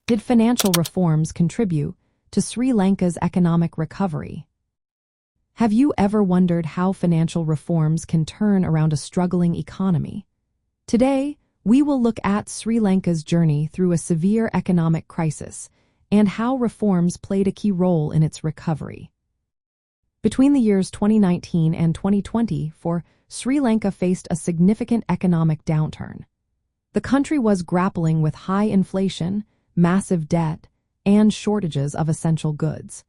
Did financial reforms contribute to Sri Lanka's economic recovery? Have you ever wondered how financial reforms can turn around a struggling economy? Today, we will look at Sri Lanka's journey through a severe economic crisis and how reforms played a key role in its recovery. Between the years 2019 and 2020, Sri Lanka faced a significant economic downturn. The country was grappling with high inflation, massive debt, and shortages of essential goods.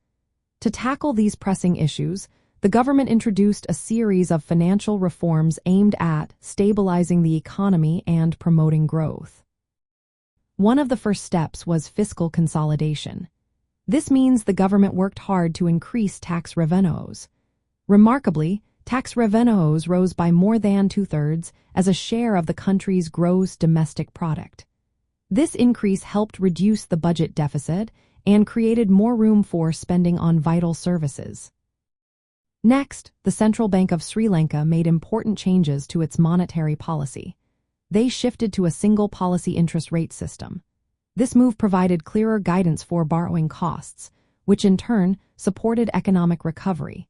To tackle these pressing issues, the government introduced a series of financial reforms aimed at stabilizing the economy and promoting growth. One of the first steps was fiscal consolidation. This means the government worked hard to increase tax revenues. Remarkably, tax revenues rose by more than two-thirds as a share of the country's gross domestic product. This increase helped reduce the budget deficit and created more room for spending on vital services. Next, the Central Bank of Sri Lanka made important changes to its monetary policy. They shifted to a single policy interest rate system. This move provided clearer guidance for borrowing costs, which in turn supported economic recovery.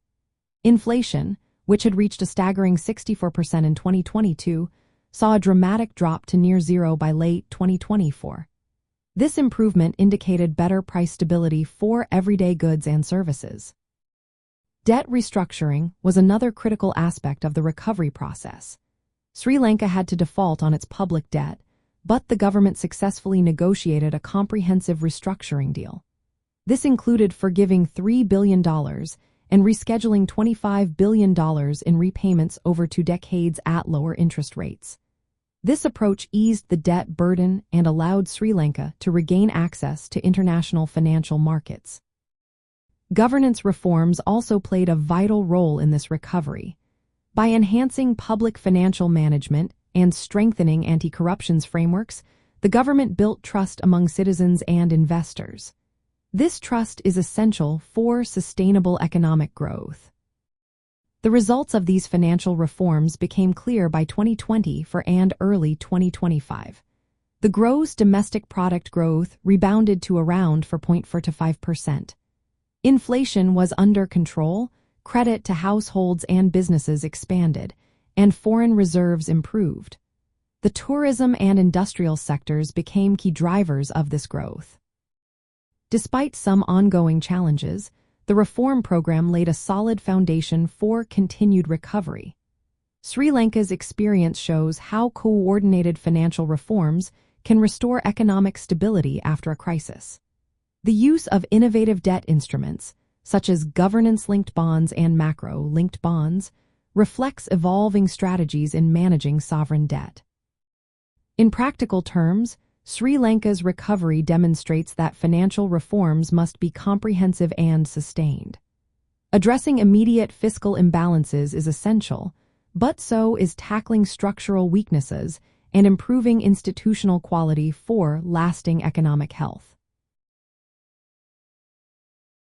Inflation, which had reached a staggering 64% in 2022, saw a dramatic drop to near zero by late 2024. This improvement indicated better price stability for everyday goods and services. Debt restructuring was another critical aspect of the recovery process. Sri Lanka had to default on its public debt, but the government successfully negotiated a comprehensive restructuring deal. This included forgiving $3 billion and rescheduling $25 billion in repayments over 2 decades at lower interest rates. This approach eased the debt burden and allowed Sri Lanka to regain access to international financial markets. Governance reforms also played a vital role in this recovery. By enhancing public financial management and strengthening anti-corruption frameworks, the government built trust among citizens and investors. This trust is essential for sustainable economic growth. The results of these financial reforms became clear by 2020 and early 2025. The gross domestic product growth rebounded to around 4.4 to 5%. Inflation was under control, credit to households and businesses expanded, and foreign reserves improved. The tourism and industrial sectors became key drivers of this growth. Despite some ongoing challenges, the reform program laid a solid foundation for continued recovery. Sri Lanka's experience shows how coordinated financial reforms can restore economic stability after a crisis. The use of innovative debt instruments, such as governance-linked bonds and macro-linked bonds, reflects evolving strategies in managing sovereign debt. In practical terms, Sri Lanka's recovery demonstrates that financial reforms must be comprehensive and sustained. Addressing immediate fiscal imbalances is essential, but so is tackling structural weaknesses and improving institutional quality for lasting economic health.